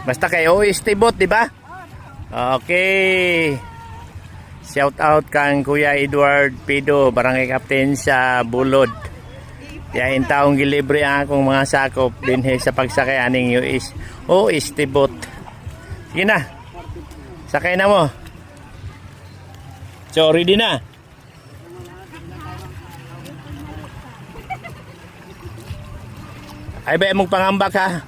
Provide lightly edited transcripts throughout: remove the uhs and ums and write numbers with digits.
Basta kay OST bot, di ba? Okay. Shout out kang Kuya Edward Pido, Barangay Captain sa Bulod. Yain taong gilibre ang akong mga sakop din sa pagsakay aning OST bot. Sige na. Sakay na mo. So, ready na. Ay ba mong pangambak ha?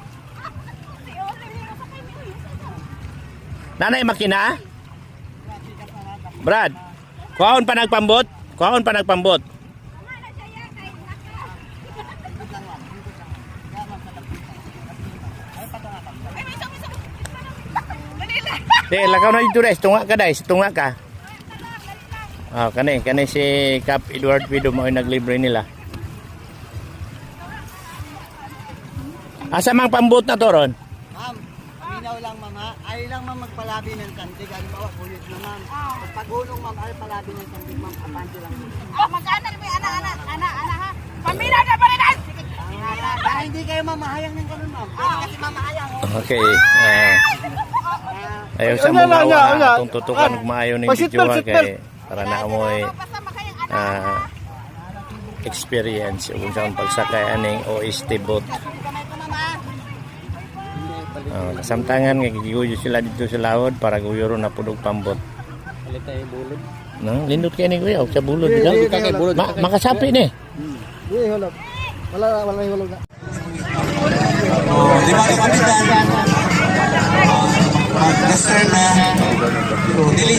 Nanay makina? Brad, kuhaon pa nagpambot? Kuhaon pa nagpambot? Lakaw na dito guys, tunga ka guys, tunga ka. Kanay si Cap Edward Pido mo yung naglibre nila. Asa mang pambot na to ron? Ma'am, minaw lang ma'am ha. Ay lang ma'am magpalabi ng kandig. Halimbawa, kulit na ma'am. Pagulong ma'am, ay palabi ng kandig ma'am. Kapante lang. Magkaanak mo yung anak ha. Paminaw na pa rin! Hindi kayo mamahayang ng ganun ma'am. Kasi mamahayang. Okay. Ayaw sa mga awa itong tutukan kung maayaw ng video kay para na amoy experience kung saan pagsakay aning OST boat. Kasamtangan nga giguyo sila dito sa laod para guyuro na pudog pambot. Palit tayo bulod. No, lindot kayo ni Kuya sa bulod dito. Makasapi ni. Hindi hulog. Wala yung hulog na. Di ba kapatitan? Master na. Dili